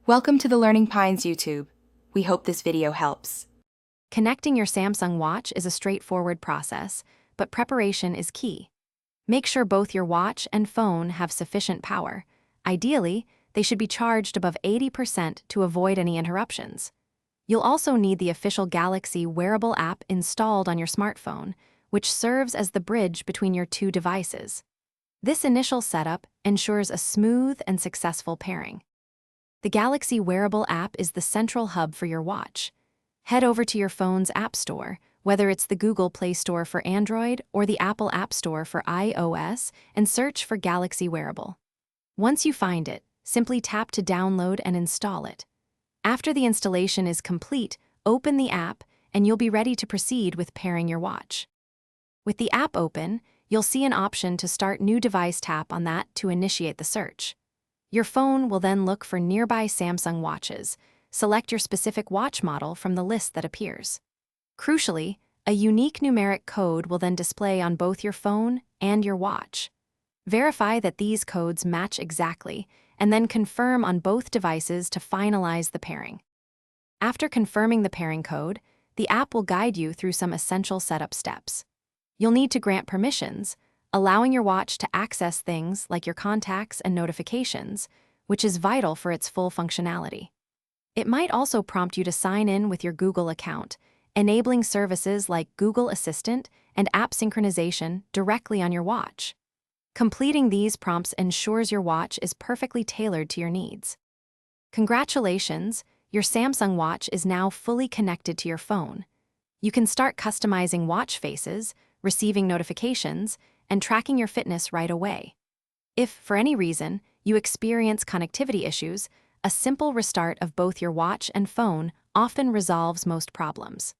Welcome to the Learning Pines YouTube. We hope this video helps. Connecting your Samsung Watch is a straightforward process, but preparation is key. Make sure both your watch and phone have sufficient power. Ideally, they should be charged above 80% to avoid any interruptions. You'll also need the official Galaxy wearable app installed on your smartphone, which serves as the bridge between your two devices. This initial setup ensures a smooth and successful pairing. The Galaxy wearable app is the central hub for your watch. Head over to your phone's App Store, whether it's the Google Play Store for Android or the Apple App Store for iOS, and search for Galaxy Wearable. Once you find it, simply tap to download and install it. After the installation is complete, open the app and you'll be ready to proceed with pairing your watch. With the app open, you'll see an option to start new device. Tap on that to initiate the search. Your phone will then look for nearby Samsung watches. Select your specific watch model from the list that appears. Crucially, a unique numeric code will then display on both your phone and your watch. Verify that these codes match exactly, and then confirm on both devices to finalize the pairing. After confirming the pairing code, the app will guide you through some essential setup steps. You'll need to grant permissions, allowing your watch to access things like your contacts and notifications, which is vital for its full functionality. It might also prompt you to sign in with your Google account, enabling services like Google Assistant and app synchronization directly on your watch. Completing these prompts ensures your watch is perfectly tailored to your needs. Congratulations, your Samsung Watch is now fully connected to your phone. You can start customizing watch faces, receiving notifications, and tracking your fitness right away. If, for any reason, you experience connectivity issues, a simple restart of both your watch and phone often resolves most problems.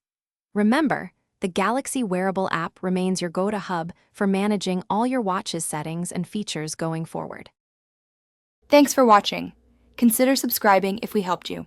Remember, the Galaxy wearable app remains your go-to hub for managing all your watch's settings and features going forward. Thanks for watching. Consider subscribing if we helped you.